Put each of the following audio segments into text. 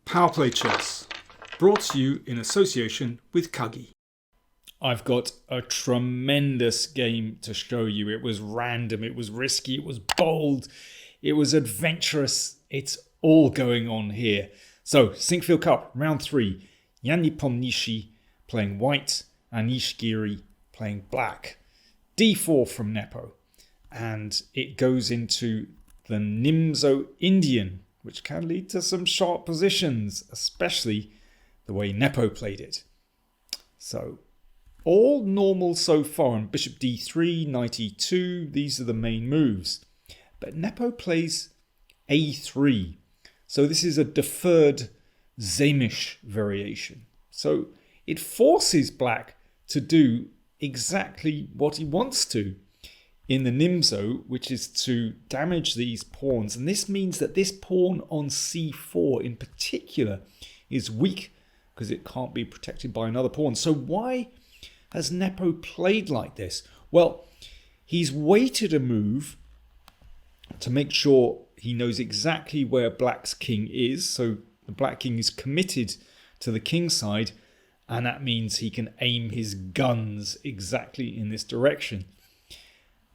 PowerPlayChess, brought to you in association with Kagi. I've got a tremendous game to show you. It was random, it was risky, it was bold, it was adventurous. It's all going on here. So, Sinquefield Cup, round 3. Nepomniachtchi playing white, and Giri playing black. d4 from Nepo. And it goes into the Nimzo Indian, which can lead to some sharp positions, especially the way Nepo played it. So, all normal so far. And bishop d3, knight e2, these are the main moves. But Nepo plays a3. So this is a deferred Zamish variation. So it forces black to do exactly what he wants to in the Nimzo, which is to damage these pawns. And this means that this pawn on c4 in particular is weak because it can't be protected by another pawn. So why has Nepo played like this? Well, he's waited a move to make sure he knows exactly where black's king is. So the black king is committed to the king side, and that means he can aim his guns exactly in this direction.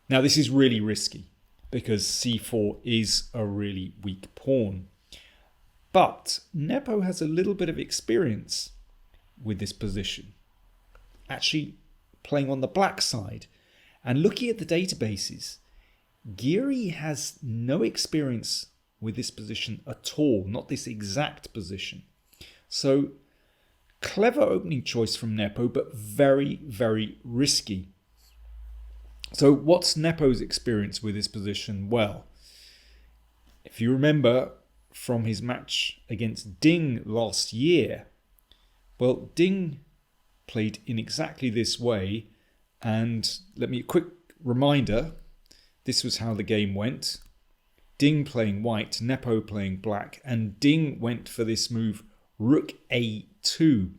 Now, this is really risky because c4 is a really weak pawn. But Nepo has a little bit of experience with this position, actually playing on the black side. And looking at the databases, Giri has no experience with this position at all, not this exact position. So, clever opening choice from Nepo, but very, very risky. So, what's Nepo's experience with this position? Well, if you remember from his match against Ding last year, well, Ding played in exactly this way, and let me a quick reminder, this was how the game went. Ding playing white, Nepo playing black, and Ding went for this move rook a2,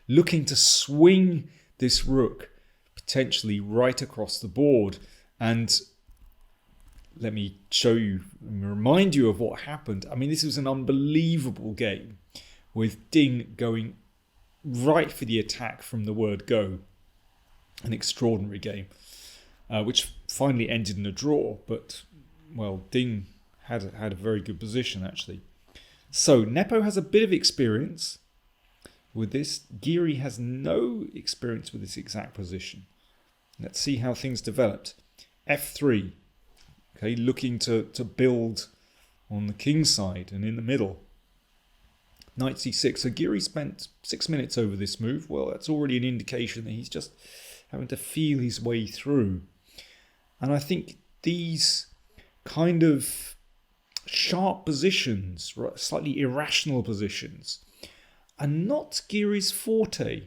looking to swing this rook potentially right across the board. And let me remind you of what happened. I mean, this was an unbelievable game with Ding going right for the attack from the word go. An extraordinary game, which finally ended in a draw. But, well, Ding had a very good position, actually. So, Nepo has a bit of experience with this. Giri has no experience with this exact position. Let's see how things developed. f3. Okay, looking to build on the king side and in the middle. Knight c6. So Giri spent 6 minutes over this move. Well, that's already an indication that he's just having to feel his way through. And I think these kind of sharp positions, slightly irrational positions, are not Giri's forte.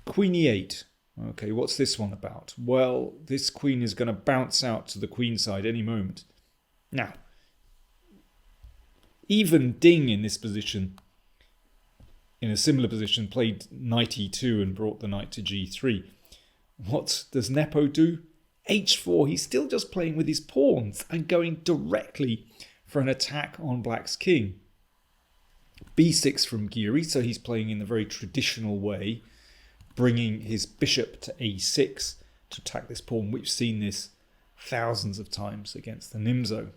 Queen e8. Okay, what's this one about? Well, this queen is going to bounce out to the queen side any moment. Now, even Ding in this position, in a similar position, played knight e2 and brought the knight to g3. What does Nepo do? h4. He's still just playing with his pawns and going directly for an attack on black's king. b6 from Giri, so he's playing in the very traditional way, bringing his bishop to a6 to attack this pawn. We've seen this thousands of times against the Nimzo,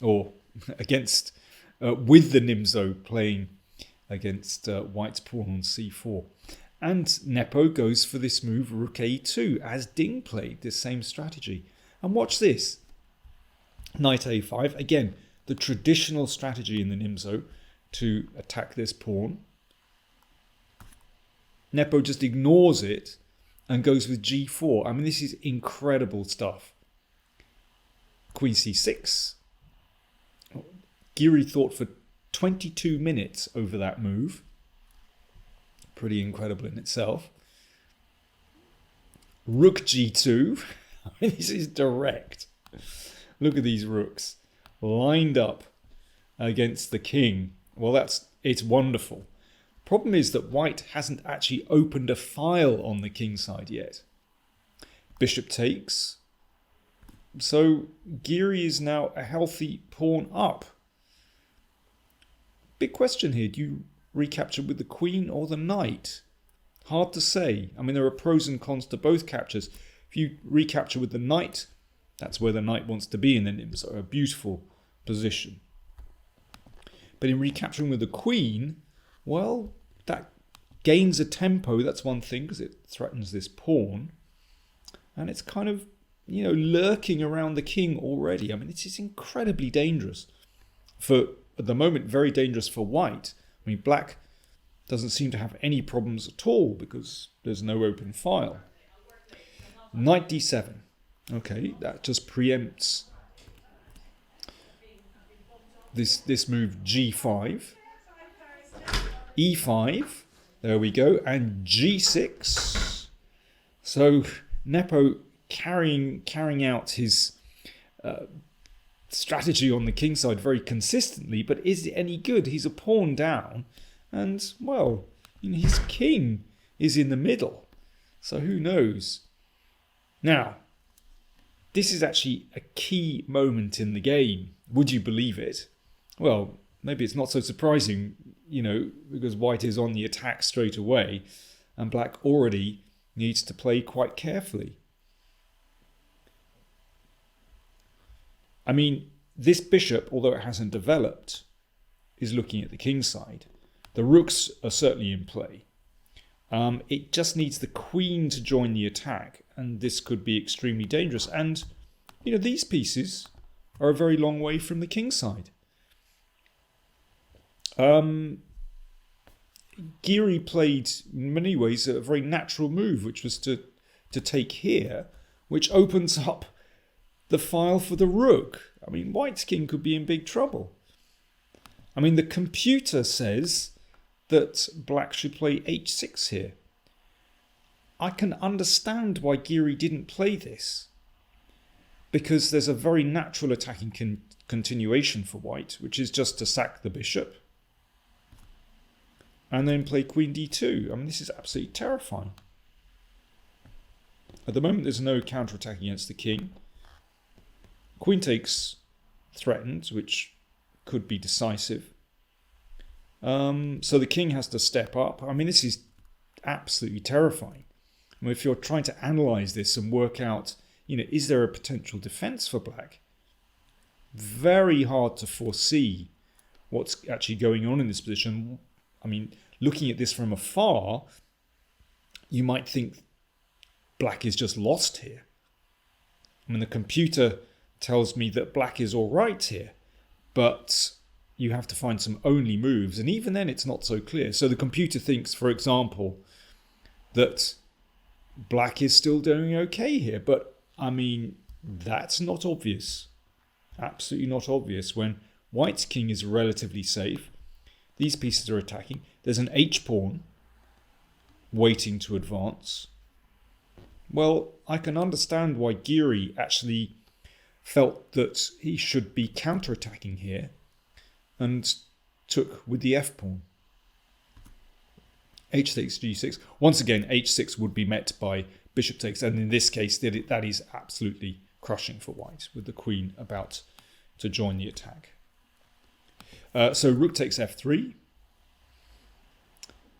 or against with the Nimzo playing against white's pawn on c4. And Nepo goes for this move rook a2, as Ding played this same strategy. And watch this. Knight a5. Again, the traditional strategy in the Nimzo to attack this pawn. Nepo just ignores it and goes with g4. I mean, this is incredible stuff. Queen c6. Giri thought for 22 minutes over that move. Pretty incredible in itself. Rook g2. I mean, this is direct. Look at these rooks lined up against the king. Well, it's wonderful. Problem is that white hasn't actually opened a file on the king side yet. Bishop takes. So Giri is now a healthy pawn up. big question here. Do you recapture with the queen or the knight? Hard to say. I mean, there are pros and cons to both captures. If you recapture with the knight, that's where the knight wants to be, and then it's a beautiful position. But in recapturing with the queen, well, that gains a tempo. That's one thing, because it threatens this pawn. And it's kind of, lurking around the king already. I mean, it is incredibly dangerous. At the moment, very dangerous for white. I mean, black doesn't seem to have any problems at all because there's no open file. Knight d7. Okay, that just preempts this move g5. e5. There we go. And g6. So Nepo carrying out his strategy on the king side very consistently, but is it any good? He's a pawn down, and well, his king is in the middle, so who knows? Now, this is actually a key moment in the game. Would you believe it? Well, maybe it's not so surprising, because white is on the attack straight away, and black already needs to play quite carefully. I mean, this bishop, although it hasn't developed, is looking at the king side. The rooks are certainly in play. It just needs the queen to join the attack, and this could be extremely dangerous. And, these pieces are a very long way from the king side. Giri played, in many ways, a very natural move, which was to take here, which opens up the file for the rook. I mean, white's king could be in big trouble. I mean, the computer says that black should play h6 here. I can understand why Giri didn't play this, because there's a very natural attacking continuation for white, which is just to sack the bishop and then play queen d2. I mean, this is absolutely terrifying. At the moment, there's no counterattack against the king. Queen takes threatened, which could be decisive. So the king has to step up. I mean, this is absolutely terrifying. I mean, if you're trying to analyze this and work out, is there a potential defense for black? Very hard to foresee what's actually going on in this position. I mean, looking at this from afar, you might think black is just lost here. I mean, the computer tells me that black is all right here, but you have to find some only moves, and even then it's not so clear. So the computer thinks, for example, that black is still doing okay here, but I mean, that's not obvious. Absolutely not obvious when white's king is relatively safe. These pieces are attacking. There's an h-pawn waiting to advance. Well, I can understand why Giri actually felt that he should be counterattacking here and took with the f-pawn. h takes g6. Once again, h6 would be met by bishop takes, and in this case, that is absolutely crushing for white, with the queen about to join the attack. So rook takes f3.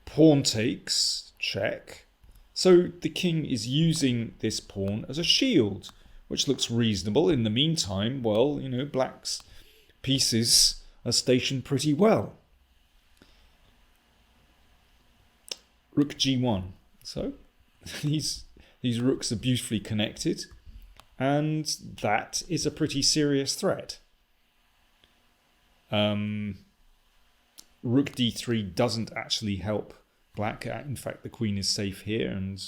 Pawn takes, check. So the king is using this pawn as a shield, which looks reasonable. In the meantime, well, black's pieces are stationed pretty well. Rook g1. So these rooks are beautifully connected, and that is a pretty serious threat. Rook d3 doesn't actually help black. In fact, the queen is safe here, and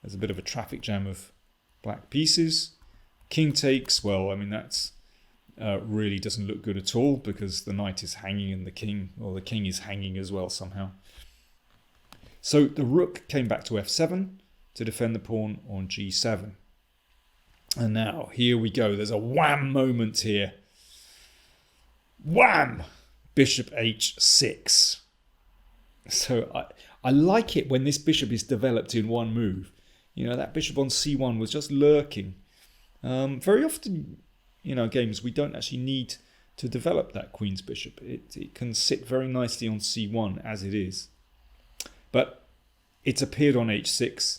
there's a bit of a traffic jam of black pieces. King takes, well, I mean, that's really doesn't look good at all, because the knight is hanging and the king is hanging as well somehow. So the rook came back to f7 to defend the pawn on g7. And now, here we go. There's a wham moment here. Wham! Bishop h6. So I like it when this bishop is developed in one move. That bishop on c1 was just lurking. Very often, games, we don't actually need to develop that queen's bishop. It can sit very nicely on c1 as it is. But it's appeared on h6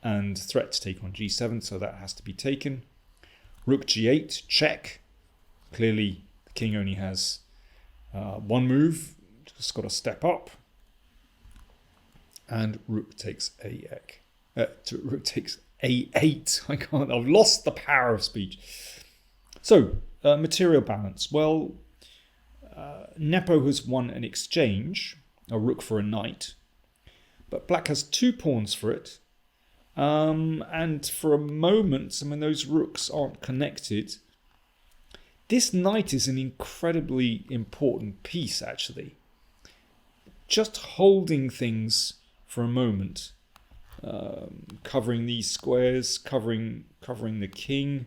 and threat to take on g7, so that has to be taken. Rook g8, check. Clearly the king only has one move, just got to step up. And rook takes rook takes a8. I've lost the power of speech. So, material balance. Well, Nepo has won an exchange, a rook for a knight, but black has 2 pawns for it. And for a moment, those rooks aren't connected. This knight is an incredibly important piece, actually. Just holding things for a moment, covering these squares, covering the king.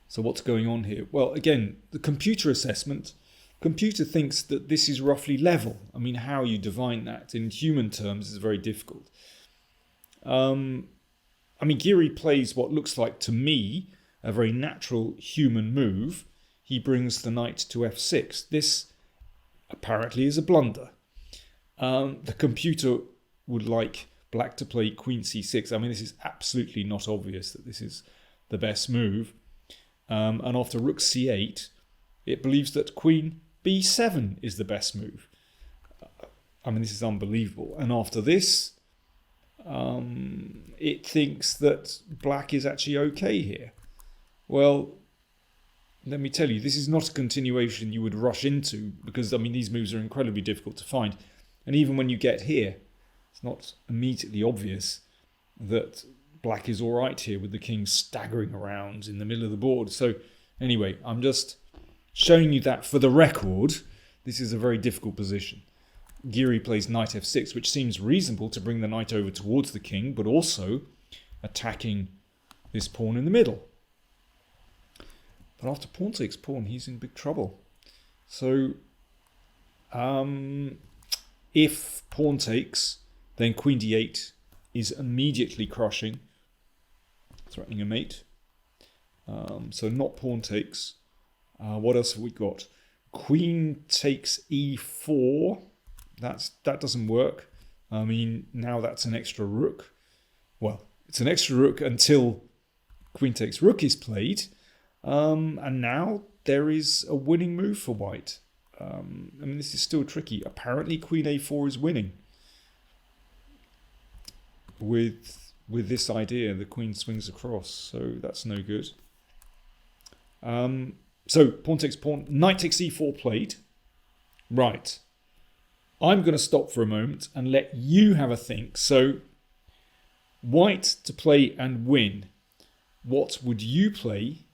So what's going on here? Well, again, the computer assessment. Computer thinks that this is roughly level. How you define that in human terms is very difficult. Giri plays what looks like, to me, a very natural human move. He brings the knight to f6. This apparently is a blunder. The computer would like black to play queen c6. This is absolutely not obvious that this is the best move. And after rook c8, it believes that queen b7 is the best move. This is unbelievable. And after this, it thinks that black is actually okay here. Well, let me tell you, this is not a continuation you would rush into, because these moves are incredibly difficult to find. And even when you get here, it's not immediately obvious that black is all right here with the king staggering around in the middle of the board. So anyway, I'm just showing you that for the record, this is a very difficult position. Giri plays knight f6, which seems reasonable to bring the knight over towards the king, but also attacking this pawn in the middle. But after pawn takes pawn, he's in big trouble. So if pawn takes, then queen d8 is immediately crushing, threatening a mate. So not pawn takes. What else have we got? Queen takes e4. That doesn't work. Now that's an extra rook. Well, it's an extra rook until queen takes rook is played. And now there is a winning move for white. This is still tricky. Apparently queen a4 is winning. With this idea, the queen swings across, so that's no good. So pawn takes pawn, knight takes e4 played. Right. I'm going to stop for a moment and let you have a think. So white to play and win. What would you play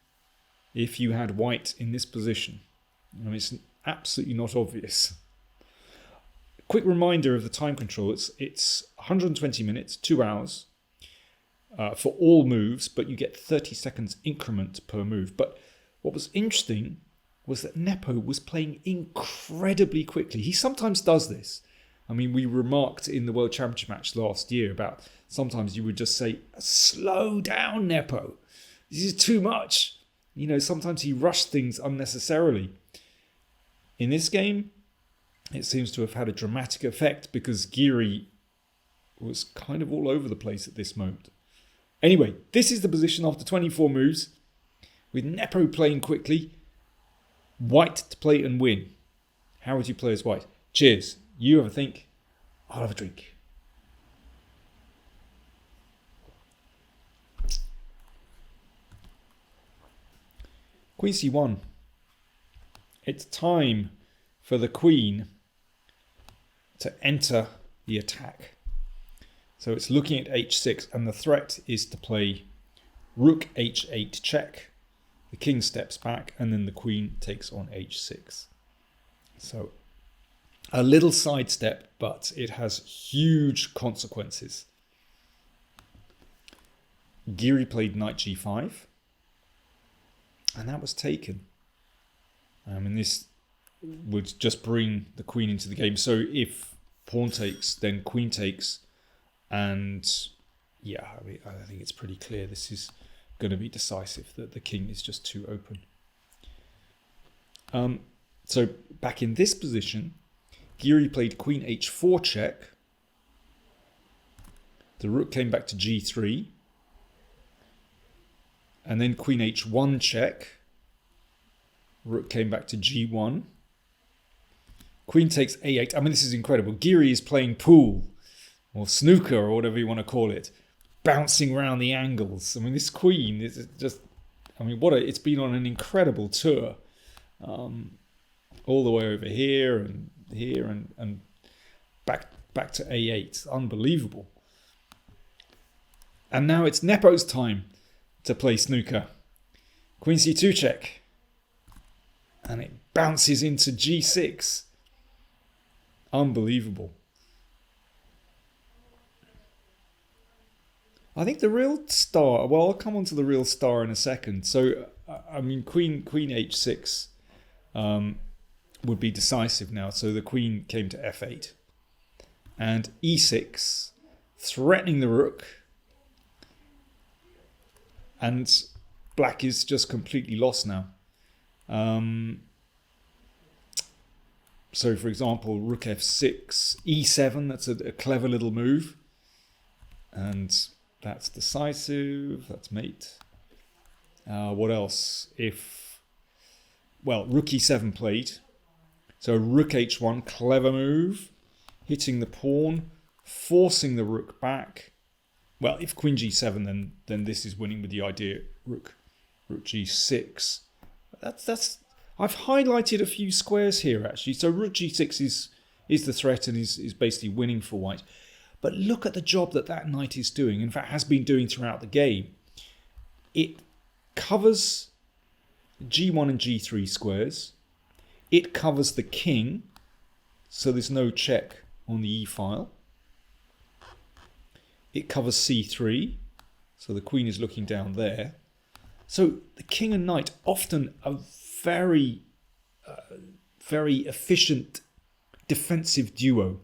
if you had white in this position? It's absolutely not obvious. Quick reminder of the time control. It's 120 minutes, 2 hours for all moves, but you get 30 seconds increment per move. But what was interesting was that Nepo was playing incredibly quickly. He sometimes does this. We remarked in the World Championship match last year about sometimes you would just say, slow down, Nepo. This is too much. Sometimes he rushed things unnecessarily. In this game, it seems to have had a dramatic effect because Giri was kind of all over the place at this moment. Anyway, this is the position after 24 moves, with Nepo playing quickly. White to play and win. How would you play as white? Cheers. You have a think. I'll have a drink. Queen c1. It's time for the queen to enter the attack. So it's looking at h6, and the threat is to play rook h8 check. The king steps back, and then the queen takes on h6. So a little sidestep, but it has huge consequences. Giri played knight g5, and that was taken. And this would just bring the queen into the game. So if pawn takes, then queen takes, and yeah, I think it's pretty clear this is going to be decisive, that the king is just too open. So back in this position, Giri played queen h4 check. The rook came back to g3. And then queen h1 check. Rook came back to g1. Queen takes a8. I mean, this is incredible. Giri is playing pool or snooker or whatever you want to call it, bouncing around the angles. I mean, this queen is just, I mean, it's been on an incredible tour. All the way over here and back to a8. Unbelievable. And now it's Nepo's time to play snooker. Queen c2 check. And it bounces into g6. Unbelievable. I think the real star, well, I'll come on to the real star in a second. So, I mean, queen h6 would be decisive now. So the queen came to f8. And e6, threatening the rook. And black is just completely lost now. So, for example, rook f6, e7, that's a clever little move. And that's decisive, that's mate. What else? Rook e7 played. So rook h1, clever move. Hitting the pawn, forcing the rook back. Well, if queen g7, then this is winning with the idea rook g6. That's. I've highlighted a few squares here actually. So rook g6 is the threat and is basically winning for white. But look at the job that knight is doing. In fact, has been doing throughout the game. It covers g1 and g3 squares. It covers the king, so there's no check on the e-file. It covers c3, so the queen is looking down there. So the king and knight often a very efficient defensive duo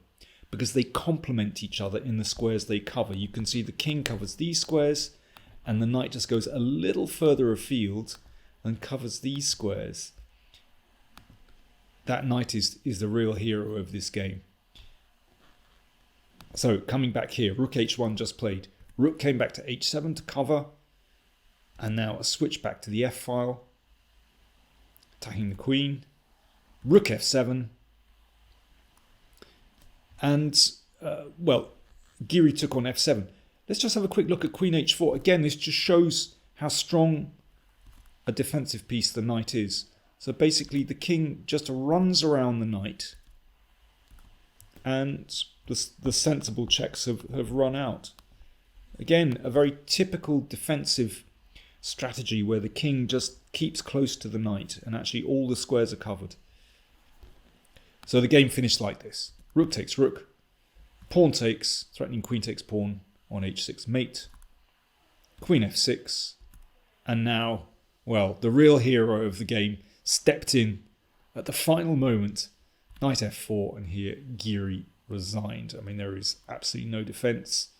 because they complement each other in the squares they cover. You can see the king covers these squares and the knight just goes a little further afield and covers these squares. That knight is the real hero of this game. So coming back here, rook h1 just played. Rook came back to h7 to cover. And now a switch back to the f-file. Attacking the queen. Rook f7. And, Giri took on f7. Let's just have a quick look at queen h4. Again, this just shows how strong a defensive piece the knight is. So basically the king just runs around the knight. And the sensible checks have run out. Again, a very typical defensive strategy where the king just keeps close to the knight and actually all the squares are covered. So the game finished like this. Rook takes rook. Pawn takes, threatening queen takes pawn on h6 mate. Queen f6. And now, well, the real hero of the game stepped in at the final moment. Knight f4, and here Giri resigned. I mean, there is absolutely no defense.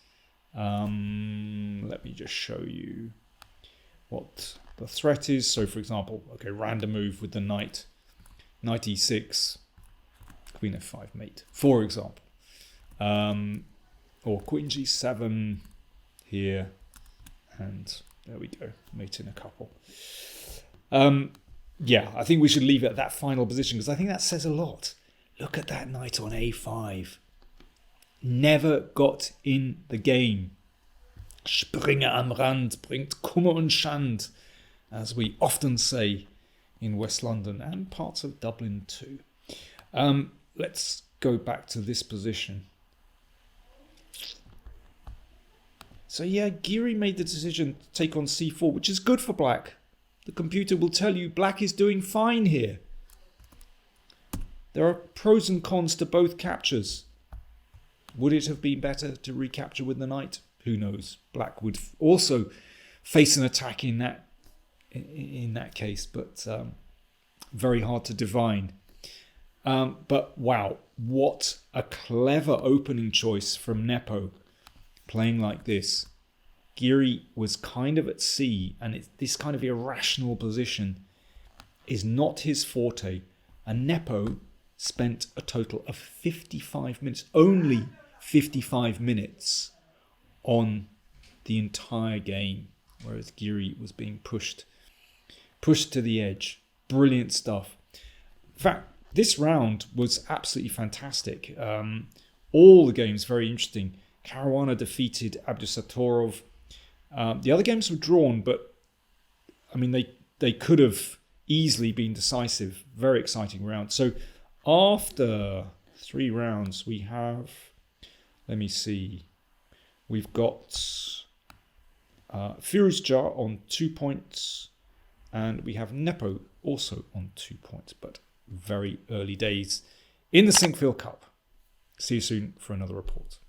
Let me just show you what the threat is. So, for example, okay, random move with the knight. Knight e6, queen f5 mate, for example. Or queen g7 here, and there we go, mate in a couple. Yeah, I think we should leave it at that final position because I think that says a lot. Look at that knight on a5. Never got in the game. Springer am Rand bringt Kummer und Schand, as we often say in West London and parts of Dublin too. Let's go back to this position. So yeah, Giri made the decision to take on c4, which is good for black. The computer will tell you black is doing fine here. There are pros and cons to both captures. Would it have been better to recapture with the knight? Who knows? Black would also face an attack in that case, but very hard to divine. But wow, what a clever opening choice from Nepo, playing like this. Giri was kind of at sea, and it's this kind of irrational position. is not his forte. And Nepo spent a total of 55 minutes, only 55 minutes on the entire game, whereas Giri was being pushed to the edge. Brilliant stuff. In fact, this round was absolutely fantastic. All the games very interesting. Caruana defeated Abdusatorov. The other games were drawn, but I mean they could have easily been decisive. Very exciting round. So after 3 rounds, we have, let me see, we've got Firuzja on 2 points, and we have Nepo also on 2 points, but very early days in the Sinquefield Cup. See you soon for another report.